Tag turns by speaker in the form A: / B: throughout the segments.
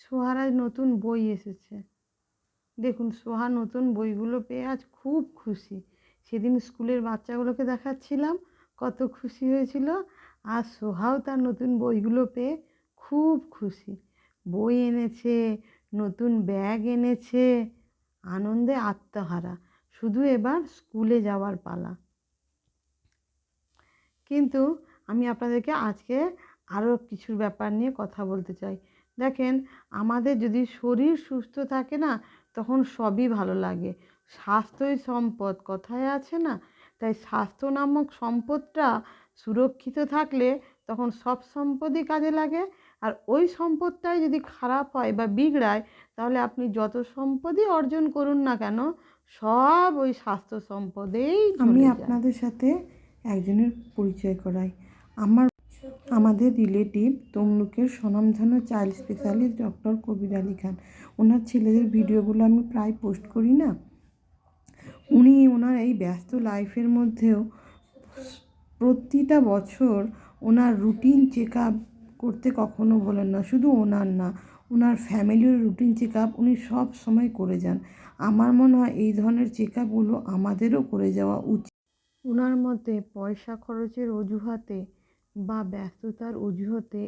A: সোহার আজ নতুন বই এসেছে। দেখুন, সোহা নতুন বইগুলো পেয়ে আজ খুব খুশি। সেদিন স্কুলের বাচ্চাগুলোকে দেখাচ্ছিলাম, কত খুশি হয়েছিল। আর সোহাও তার নতুন বইগুলো পেয়ে খুব খুশি। বই এনেছে, নতুন ব্যাগ এনেছে, আনন্দে আত্মহারা। শুধু এবার স্কুলে যাওয়ার পালা। কিন্তু আমি আপনাদেরকে আজকে আরও কিছুর ব্যাপার নিয়ে কথা বলতে চাই। দেখেন, আমাদের যদি শরীর সুস্থ থাকে না, তখন সবই ভালো লাগে। স্বাস্থ্যই সম্পদ কথায় আছে না? তাই স্বাস্থ্য নামক সম্পদটা সুরক্ষিত থাকলে তখন সব সম্পদই কাজে লাগে। আর ওই সম্পদটাই যদি খারাপ হয় বা বিগড়ায়, তাহলে আপনি যত সম্পদই অর্জন করুন না কেন, সব ওই স্বাস্থ্য সম্পদেই
B: আমি
A: চলে যায়।
B: আপনাদের সাথে একজনের পরিচয় করাই। আমাদের রিলেটিভ তমলুকের স্বনামধন্য চাইল্ড স্পেশালিস্ট ডক্টর কবির আলী খান। ওনার ছেলেদের ভিডিওগুলো আমি প্রায় পোস্ট করি না। উনি ওনার এই ব্যস্ত লাইফের মধ্যেও প্রতিটা বছর ওনার রুটিন চেক আপ করতে কখনো বলেন না। শুধু ওনার না, ওনার ফ্যামিলির রুটিন চেক আপ উনি সব সময় করে যান। আমার মনে হয় এই ধরনের চেক আপগুলো আমাদেরও করে যাওয়া উচিত।
A: ওনার মতে পয়সা খরচের অজুহাতে বা ব্যস্ততার অজুহাতে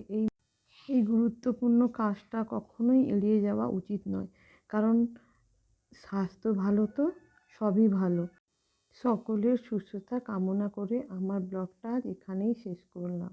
A: এই গুরুত্বপূর্ণ কাজটা কখনোই এড়িয়ে যাওয়া উচিত নয়। কারণ স্বাস্থ্য ভালো তো সবই ভালো। সকলের সুস্থতা কামনা করে আমার ব্লগটা আজ এখানেই শেষ করলাম।